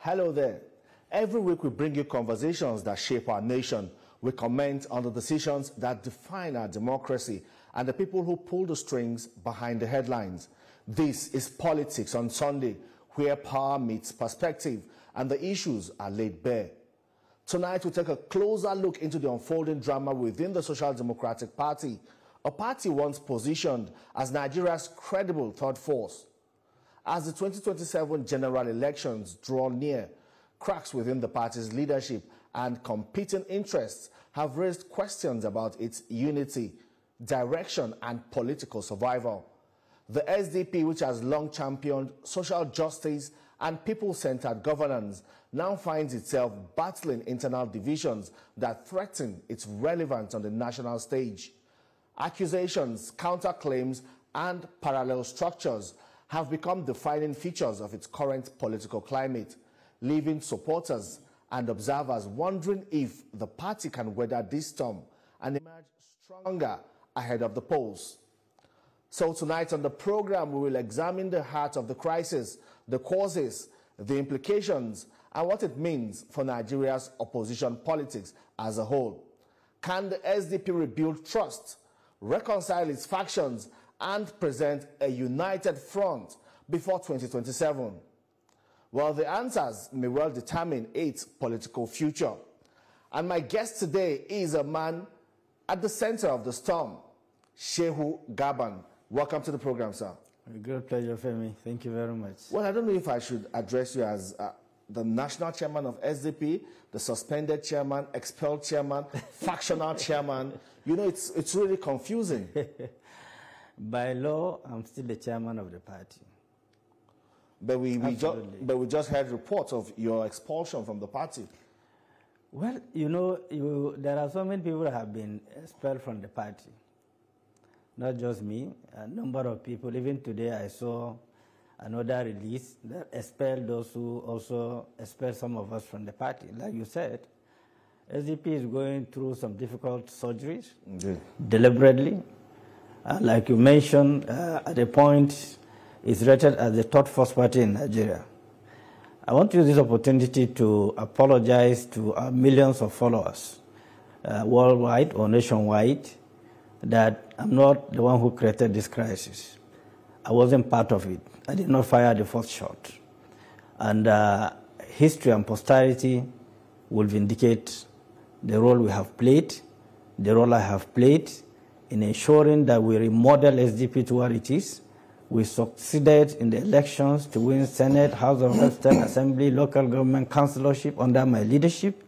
Hello there. Every week we bring you conversations that shape our nation. We comment on the decisions that define our democracy and the people who pull the strings behind the headlines. This is Politics on Sunday, where power meets perspective and the issues are laid bare. Tonight we take a closer look into the unfolding drama within the Social Democratic Party, a party once positioned as Nigeria's credible third force. As the 2027 general elections draw near, cracks within the party's leadership and competing interests have raised questions about its unity, direction, and political survival. The SDP, which has long championed social justice and people-centered governance, now finds itself battling internal divisions that threaten its relevance on the national stage. Accusations, counterclaims, and parallel structures have become defining features of its current political climate, leaving supporters and observers wondering if the party can weather this storm and emerge stronger ahead of the polls. So tonight on the program, we will examine the heart of the crisis, the causes, the implications, and what it means for Nigeria's opposition politics as a whole. Can the SDP rebuild trust, reconcile its factions, and present a united front before 2027? Well, the answers may well determine its political future. And my guest today is a man at the center of the storm, Shehu Gaban. Welcome to the program, sir. A great pleasure, Femi. Thank you very much. Well, I don't know if I should address you as the national chairman of SDP, the suspended chairman, expelled chairman, factional chairman. You know, it's really confusing. By law, I'm still the chairman of the party. But we just heard reports of your expulsion from the party. Well, you know, there are so many people that have been expelled from the party. Not just me, a number of people. Even today I saw another release that expelled those who also expelled some of us from the party. Like you said, SDP is going through some difficult surgeries, deliberately. Like you mentioned, at the point, it's rated as the third force party in Nigeria. I want to use this opportunity to apologize to our millions of followers worldwide or nationwide that I'm not the one who created this crisis. I wasn't part of it. I did not fire the first shot. And history and posterity will vindicate the role we have played, the role I have played in ensuring that we remodel SDP to what it is. We succeeded in the elections to win Senate, House of Representatives, Assembly, local government, councillorship under my leadership.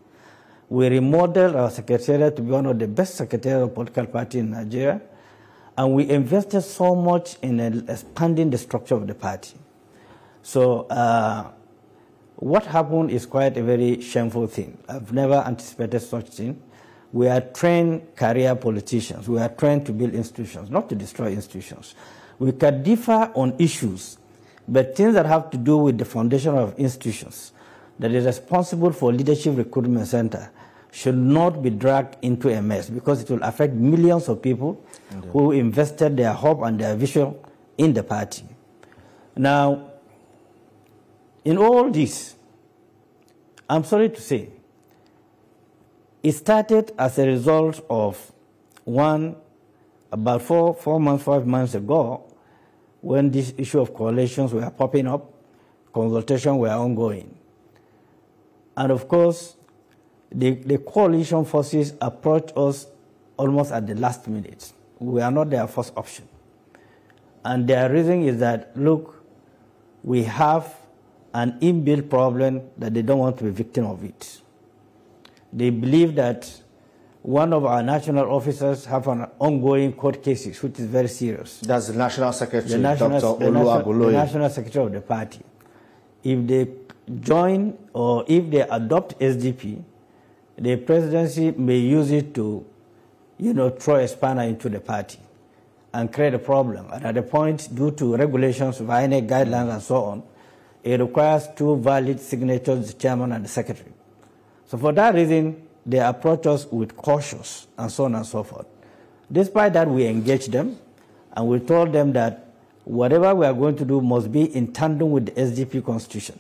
We remodeled our secretariat to be one of the best secretariat of political party in Nigeria. And we invested so much in expanding the structure of the party. So what happened is quite a very shameful thing. I've never anticipated such thing. We are trained career politicians. We are trained to build institutions, not to destroy institutions. We can differ on issues, but things that have to do with the foundation of institutions that is responsible for leadership recruitment center should not be dragged into a mess because it will affect millions of people who invested their hope and their vision in the party. Now, in all this, I'm sorry to say, it started as a result of about 5 months ago, when this issue of coalitions were popping up, consultations were ongoing. And of course, the coalition forces approached us almost at the last minute. We are not their first option. And their reason is that, look, we have an inbuilt problem that they don't want to be victim of it. They believe that one of our national officers have an ongoing court cases, which is very serious. That's the National Secretary, Dr. Oluwagoloye. The National Secretary of the party. If they join or if they adopt SDP, the presidency may use it to, throw a spanner into the party and create a problem. And at the point, due to regulations, INEC guidelines and so on, it requires 2 valid signatures, the chairman and the secretary. So for that reason, they approach us with cautious and so on and so forth. Despite that, we engaged them and we told them that whatever we are going to do must be in tandem with the SDP constitution.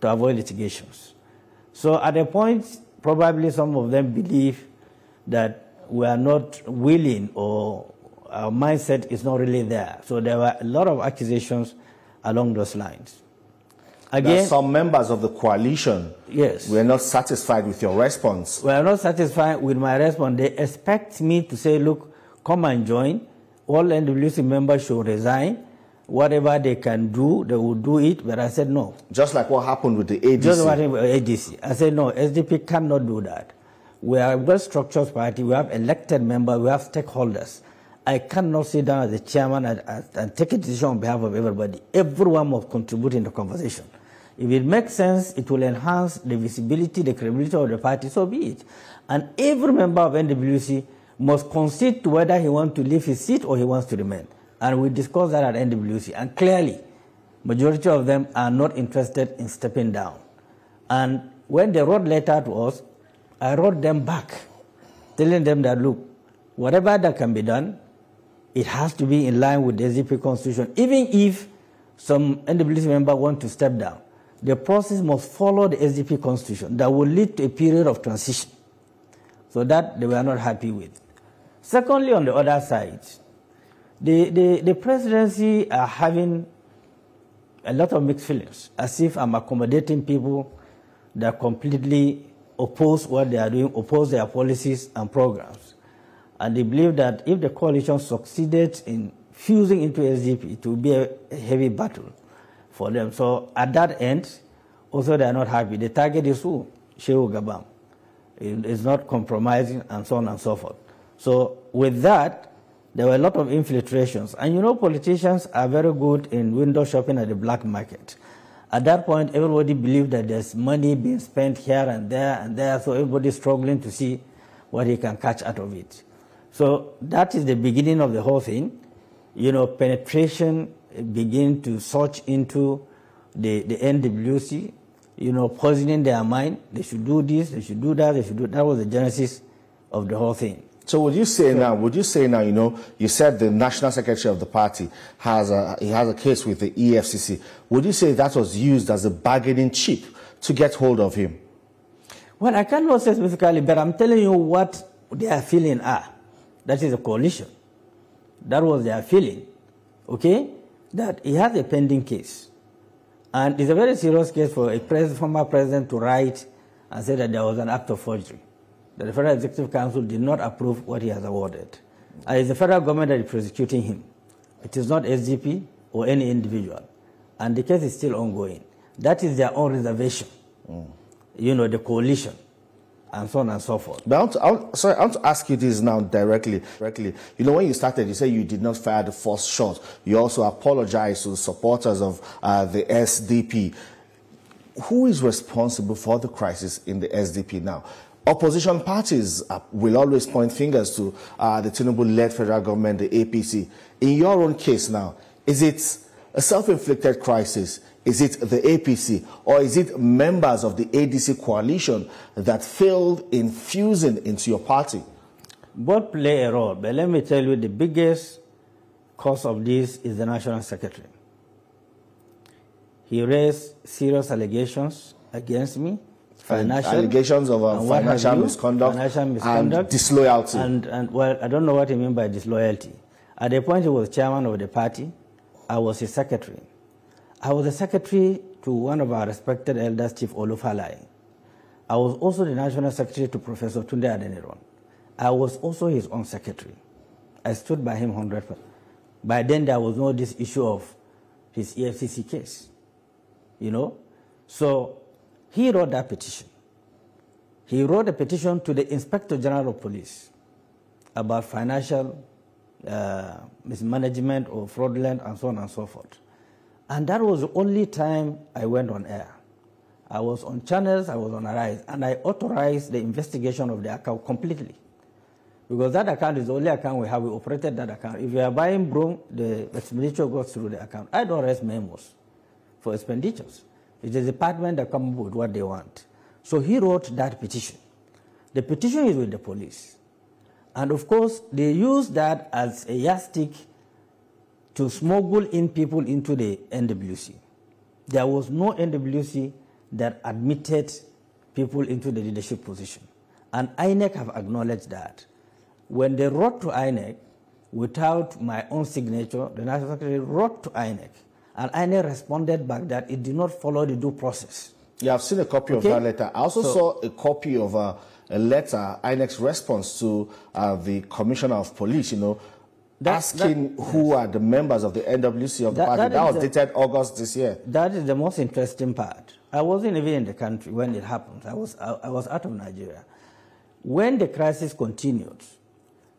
to avoid litigations. So at a point, probably some of them believe that we are not willing or our mindset is not really there. So there were a lot of accusations along those lines. Again, some members of the coalition were not satisfied with your response. We are not satisfied with my response. They expect me to say, look, come and join. All NWC members should resign. Whatever they can do, they will do it. But I said no. Just like what happened with the ADC. Just what happened with ADC. I said no, SDP cannot do that. We are a well-structured party. We have elected members. We have stakeholders. I cannot sit down as the chairman and take a decision on behalf of everybody. Everyone must contribute in the conversation. If it makes sense, it will enhance the visibility, the credibility of the party, so be it. And every member of NWC must concede to whether he wants to leave his seat or he wants to remain. And we discussed that at NWC. And clearly, majority of them are not interested in stepping down. And when they wrote letter to us, I wrote them back, telling them that, look, whatever that can be done, it has to be in line with the SDP constitution. Even if some NWC member want to step down, the process must follow the SDP constitution. That will lead to a period of transition. So that they were not happy with. Secondly, on the other side, the presidency are having a lot of mixed feelings, as if I'm accommodating people that completely oppose what they are doing, oppose their policies and programs. And they believe that if the coalition succeeded in fusing into SDP, it will be a heavy battle for them. So at that end, also they are not happy. The target is who? Shehu Gabam. It's not compromising and so on and so forth. So with that, there were a lot of infiltrations. And you know, politicians are very good in window shopping at the black market. At that point, everybody believed that there's money being spent here and there, so everybody's struggling to see what he can catch out of it. So that is the beginning of the whole thing. You know, penetration begin to search into the NWC, you know, poisoning their mind. They should do this, they should do that, they should do that. That was the genesis of the whole thing. So would you say now, you know, you said the national secretary of the party has a case with the EFCC. Would you say that was used as a bargaining chip to get hold of him? Well, I cannot say specifically, but I'm telling you what their feeling are. That is a coalition. That was their feeling, okay? That he has a pending case. And it's a very serious case for a former president to write and say that there was an act of forgery, that the Federal Executive Council did not approve what he has awarded. And it's the federal government that is prosecuting him. It is not SDP or any individual. And the case is still ongoing. That is their own reservation, you know, the coalition, and so on and so forth. But I want to ask you this now directly. You know, when you started, you said you did not fire the first shot. You also apologized to the supporters of the SDP. Who is responsible for the crisis in the SDP now? Opposition parties will always point fingers to the Tinubu-led federal government, the APC. In your own case now, is it a self-inflicted crisis? Is it the APC, or is it members of the ADC coalition that failed in fusing into your party? Both play a role, but let me tell you, the biggest cause of this is the National Secretary. He raised serious allegations against me, allegations of financial misconduct and disloyalty. And well, I don't know what he means by disloyalty. At the point he was chairman of the party, I was his secretary. I was the secretary to one of our respected elders, Chief El-Rufai. I was also the national secretary to Professor Tunde Adeniran. I was also his own secretary. I stood by him 100%. By then, there was no this issue of his EFCC case, you know. So he wrote that petition. He wrote a petition to the Inspector General of Police about financial mismanagement or fraudulent and so on and so forth. And that was the only time I went on air. I was on channels, I was on Arise, and I authorized the investigation of the account completely. Because that account is the only account we have. We operated that account. If you are buying broom, the expenditure goes through the account. I don't raise memos for expenditures. It is the department that comes up with what they want. So he wrote that petition. The petition is with the police. And of course, they use that as a yardstick to smuggle in people into the NWC. There was no NWC that admitted people into the leadership position. And INEC have acknowledged that. When they wrote to INEC, without my own signature, the National Secretary wrote to INEC, and INEC responded back that it did not follow the due process. Yeah, I've seen a copy of that letter. I also saw a copy of a letter, INEC's response to the Commissioner of Police, asking who are the members of the NWC of the party. That was dated August this year. That is the most interesting part. I wasn't even in the country when it happened. I was out of Nigeria. When the crisis continued,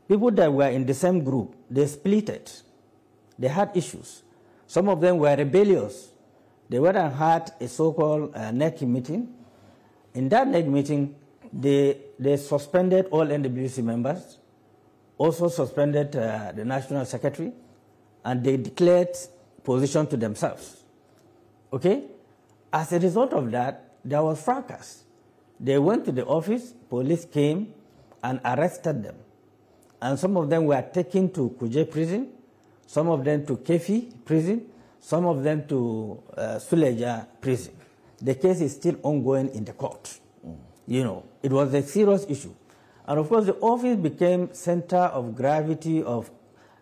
people that were in the same group, they splitted. They had issues. Some of them were rebellious. They went and had a so-called NEC meeting. In that NEC meeting, they suspended all NWC members, also suspended the National Secretary, and they declared position to themselves. Okay? As a result of that, there was fracas. They went to the office, police came and arrested them. And some of them were taken to Kuje prison, some of them to Kefi prison, some of them to Suleja prison. The case is still ongoing in the court. It was a serious issue. And of course, the office became center of gravity of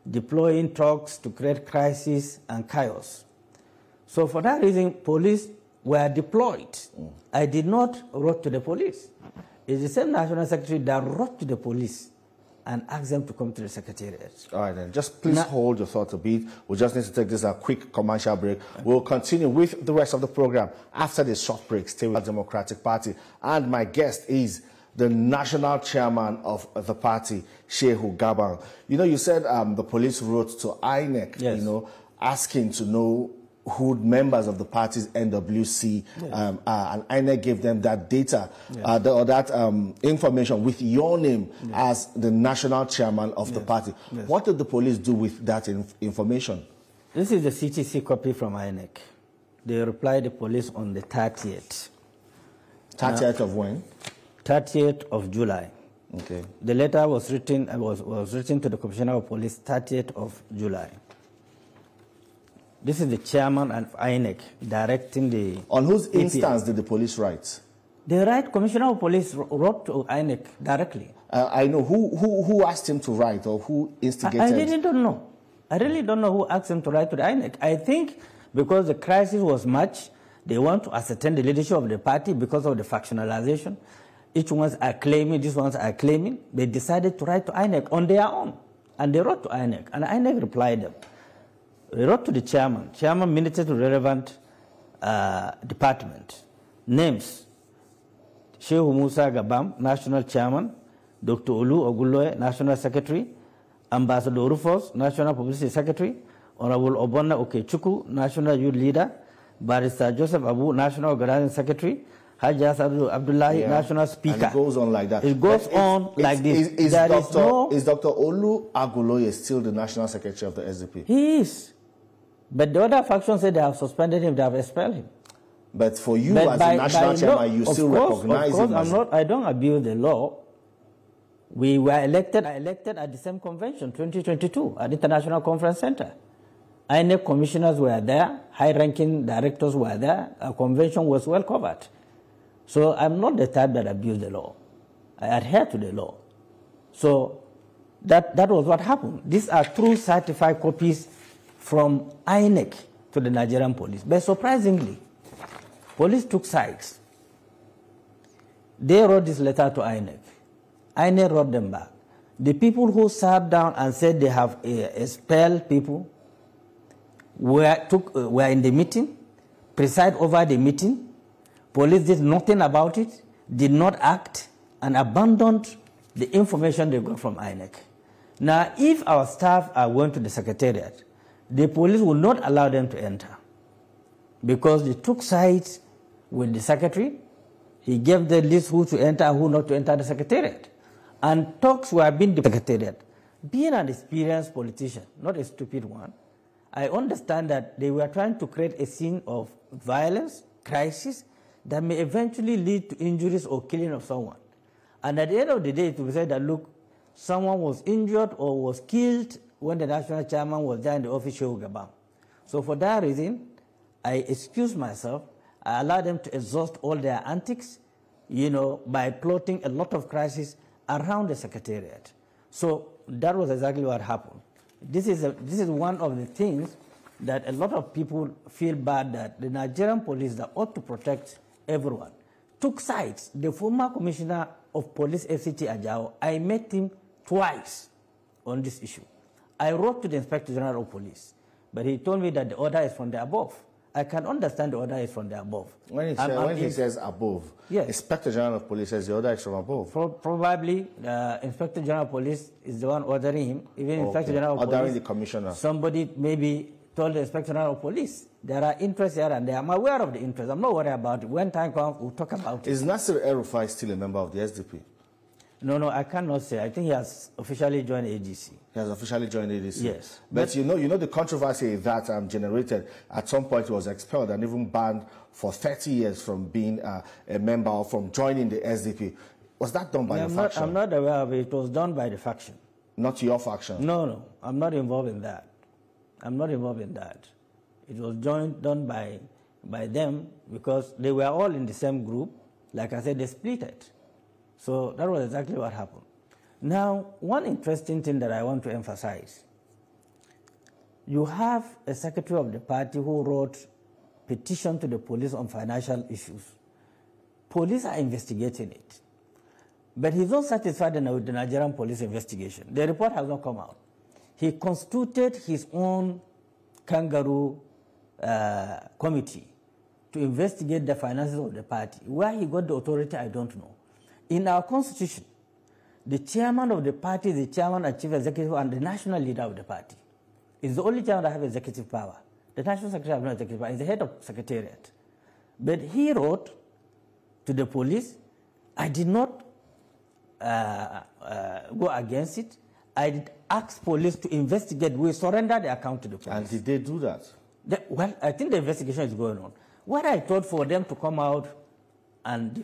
deploying thugs to create crisis and chaos. So for that reason, police were deployed. I did not write to the police. It's the same National Secretary that wrote to the police and ask them to come to the Secretariat. All right, then. Just please hold your thoughts a bit. We just need to take this a quick commercial break. We'll continue with the rest of the program after this short break. Stay with the Democratic Party. And my guest is the national chairman of the party, Shehu Gaban. You said the police wrote to INEC, yes, asking to know who members of the party's NWC and INEC gave them that data or that information with your name as the national chairman of the party. What did the police do with that information? This is the CTC copy from INEC. They replied the police on the 30th. 30th of when? 30th of July. Okay. The letter was written was written to the Commissioner of Police 30th of July. This is the chairman of INEC directing the... On whose instance did the police write? The right Commissioner of Police wrote to INEC directly. I know. Who asked him to write or who instigated? I really don't know. I really don't know who asked him to write to the INEC. I think because the crisis was much, they want to ascertain the leadership of the party because of the factionalization. Each ones are claiming, these ones are claiming. They decided to write to INEC on their own. And they wrote to INEC. And INEC replied them. They wrote to the chairman. Chairman minuted to relevant department. Names: Shehu Musa Gabam, National Chairman; Dr. Olu Oguloye, National Secretary; Ambassador Rufus, National Publicity Secretary; Honorable Obonna Okechukwu, National Youth Leader; Barrister Joseph Abu, National Organizing Secretary; Haji Asadu Abdullahi, National Speaker. And it goes on like that. It goes on like this. Is Dr. Olu Aguloye still the National Secretary of the SDP? He is. But the other faction said they have suspended him, they have expelled him. But for you as a national chairman, you still recognize him as... I don't abuse the law. We were elected at the same convention, 2022, at the International Conference Center. INEC commissioners were there, high-ranking directors were there, our convention was well covered. So I'm not the type that abuse the law. I adhere to the law. So that was what happened. These are true certified copies from INEC to the Nigerian police. But surprisingly, police took sides. They wrote this letter to INEC. INEC wrote them back. The people who sat down and said they have expelled people were in the meeting, preside over the meeting. Police did nothing about it, did not act, and abandoned the information they got from INEC. Now, if our staff are going to the Secretariat, the police will not allow them to enter because they took sides with the Secretary. He gave the list who to enter and who not to enter the Secretariat. And talks were being the Secretariat. Being an experienced politician, not a stupid one, I understand that they were trying to create a scene of violence, crisis, that may eventually lead to injuries or killing of someone. And at the end of the day, it will say that, look, someone was injured or was killed when the national chairman was there in the office, Shehu Gabam. So for that reason, I excuse myself. I allowed them to exhaust all their antics, you know, by plotting a lot of crises around the secretariat. So that was exactly what happened. This is one of the things that a lot of people feel bad that the Nigerian police that ought to protect everyone took sides. The former commissioner of police, FCT Ajao, I met him twice on this issue. I wrote to the Inspector General of Police, but he told me that the order is from the above. I can understand the order is from the above. When he says above, yes. Inspector General of Police says the order is from above. Probably the Inspector General of Police is the one ordering him. Even Inspector General of ordering Police, the commissioner. Somebody maybe told the Inspector General of Police. There are interests here and there. I'm aware of the interests. I'm not worried about it. When time comes, we'll talk about it. Is Nasir El-Rufai still a member of the SDP? No, I cannot say. I think he has officially joined ADC. He has officially joined ADC? Yes. But you know the controversy that generated, at some point he was expelled and even banned for 30 years from being a member or from joining the SDP. Was that done by the faction? I'm not aware of it. It was done by the faction. Not your faction? No, I'm not involved in that. I'm not involved in that. It was done by them because they were all in the same group. Like I said, they split it. So that was exactly what happened. Now, one interesting thing that I want to emphasize, you have a secretary of the party who wrote petition to the police on financial issues. Police are investigating it. But he's not satisfied with the Nigerian police investigation. The report has not come out. He constituted his own kangaroo committee to investigate the finances of the party. Where he got the authority, I don't know. In our constitution, the chairman of the party is the chairman and chief executive and the national leader of the party. It's the only chairman that has executive power. The national secretary has no executive power. He's the head of secretariat. But he wrote to the police, I did not go against it. I did ask police to investigate. We surrendered the account to the police. And did they do that? Well, I think the investigation is going on. What I thought for them to come out and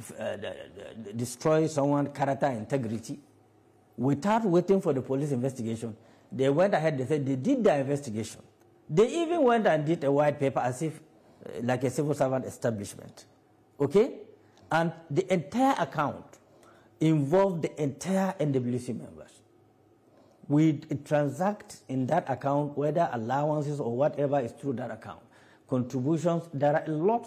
destroy someone's character integrity without waiting for the police investigation, they went ahead, they said they did their investigation. They even went and did a white paper as if like a civil servant establishment. Okay? And the entire account involved the entire NWC members. We transact in that account, whether allowances or whatever is through that account. Contributions, there are a lot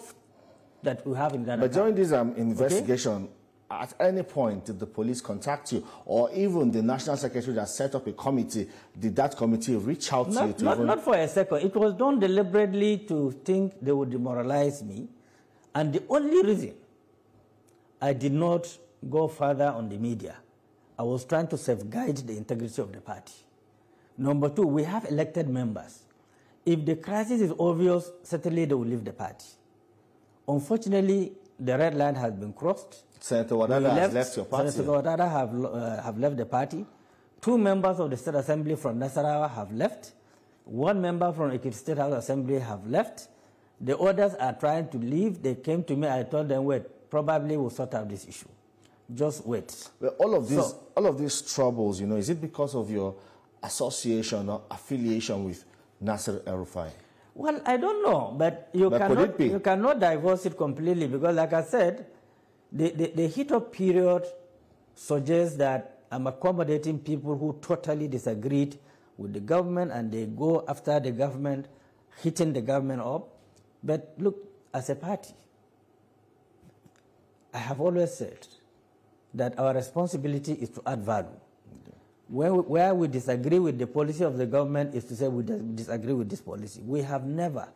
that we have in that account. But during this investigation, at any point did the police contact you, or even the national secretary that set up a committee, did that committee reach out to you? Not for a second. It was done deliberately to think they would demoralize me. And the only reason I did not go further on the media, I was trying to safeguard the integrity of the party. Number two, we have elected members. If the crisis is obvious, certainly they will leave the party. Unfortunately, the red line has been crossed. Senator Wadada has left your party. Senator Wadada have left the party. 2 members of the State Assembly from Nasarawa have left. 1 member from Ekiti State House Assembly have left. The others are trying to leave. They came to me. I told them, wait, probably we'll sort out this issue. Just wait. Well, all of these troubles, is it because of your association or affiliation with Nasir El-Rufai? Well, I don't know, but you cannot divorce it completely because, like I said, the heat-up period suggests that I'm accommodating people who totally disagreed with the government and they go after the government, hitting the government up. But look, as a party, I have always said that our responsibility is to add value. Where we disagree with the policy of the government is to say we disagree with this policy. We have never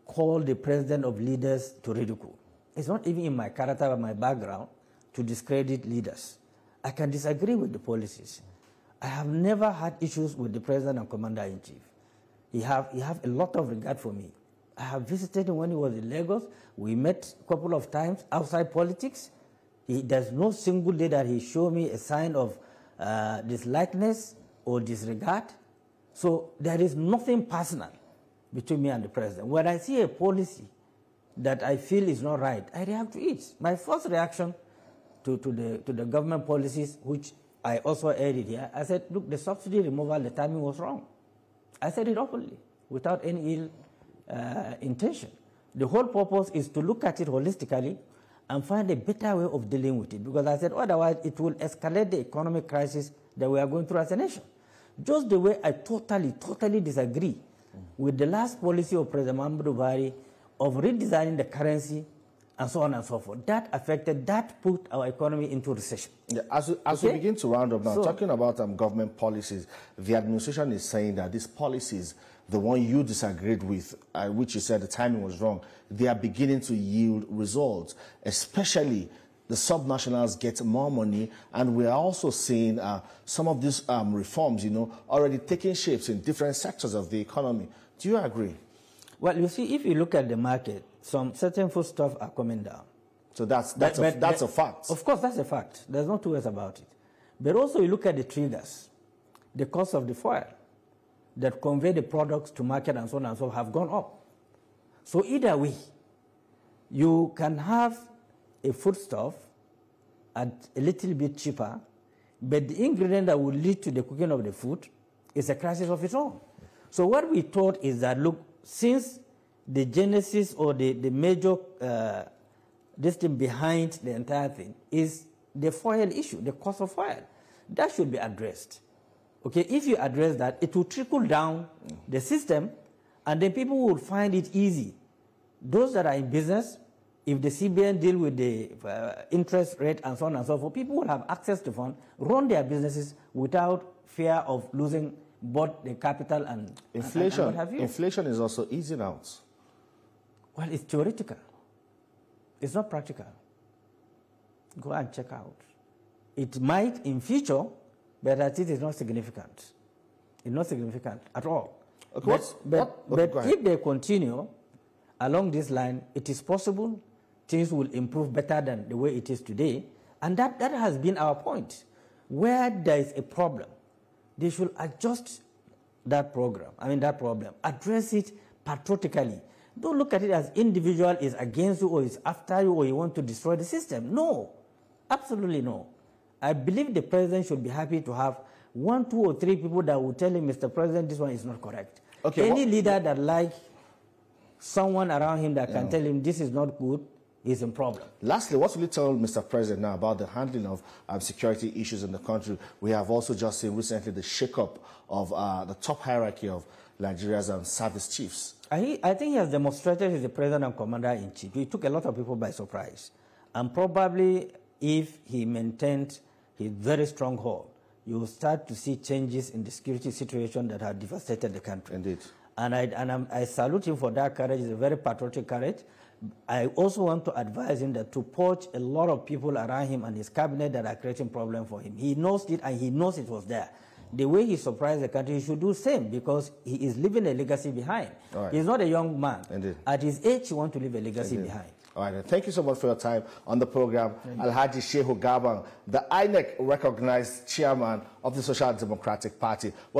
called the president of leaders to ridicule. It's not even in my character or my background to discredit leaders. I can disagree with the policies. I have never had issues with the president and commander-in-chief. He have a lot of regard for me. I have visited him when he was in Lagos. We met a couple of times outside politics. There's no single day that he showed me a sign of dislikeness or disregard. So there is nothing personal between me and the president. When I see a policy that I feel is not right, I react to it. My first reaction to the government policies, which I also added here, I said, look, the subsidy removal, the timing was wrong. I said it openly, without any ill intention. The whole purpose is to look at it holistically and find a better way of dealing with it. Because I said otherwise it will escalate the economic crisis that we are going through as a nation. Just the way I totally disagree with the last policy of President Muhammadu Buhari of redesigning the currency and so on and so forth. That put our economy into recession. Yeah, as we begin to round up now, talking about government policies, the administration is saying that these policies, the one you disagreed with, which you said the timing was wrong, they are beginning to yield results, especially the subnationals get more money, and we are also seeing some of these reforms, already taking shapes in different sectors of the economy. Do you agree? Well, you see, if you look at the market, some certain foodstuffs are coming down. So that's a fact. Of course, that's a fact. There's no two ways about it. But also you look at the triggers, the cost of the fuel that convey the products to market and so on and so have gone up. So either way, you can have a foodstuff at a little bit cheaper, but the ingredient that will lead to the cooking of the food is a crisis of its own. So what we thought is that, look, since the genesis or the major this thing behind the entire thing is the fuel issue, the cost of fuel, that should be addressed. Okay, if you address that, it will trickle down the system, and then people will find it easy. Those that are in business, if the CBN deal with the interest rate and so on and so forth, people will have access to funds, run their businesses without fear of losing both the capital and inflation. And what have you. Inflation is also easing out. Well, it's theoretical. It's not practical. Go and check out. It might in future, but that it is not significant. It's not significant at all. Okay, but if they continue along this line, it is possible things will improve better than the way it is today. And that has been our point. Where there is a problem, they should adjust that problem, address it patriotically. Don't look at it as individual is against you or is after you or you want to destroy the system. No, absolutely no. I believe the president should be happy to have 1, 2, or 3 people that will tell him, Mr. President, this one is not correct. Okay, any leader that like someone around him that can tell him this is not good is in problem. Lastly, what will you tell Mr. President now about the handling of security issues in the country? We have also just seen recently the shake-up of the top hierarchy of Nigeria's service chiefs. I think he has demonstrated he's the president and commander-in-chief. He took a lot of people by surprise. And probably if he maintained his very strong hold, you will start to see changes in the security situation that have devastated the country. Indeed. And I salute him for that courage. It's a very patriotic courage. I also want to advise him that to purge a lot of people around him and his cabinet that are creating problems for him. He knows it and he knows it was there. The way he surprised the country, he should do the same because he is leaving a legacy behind. Right. He's not a young man. Indeed. At his age, he wants to leave a legacy behind. All right, thank you so much for your time on the program. Alhaji Shehu Gabang, the INEC recognized chairman of the Social Democratic Party. Well,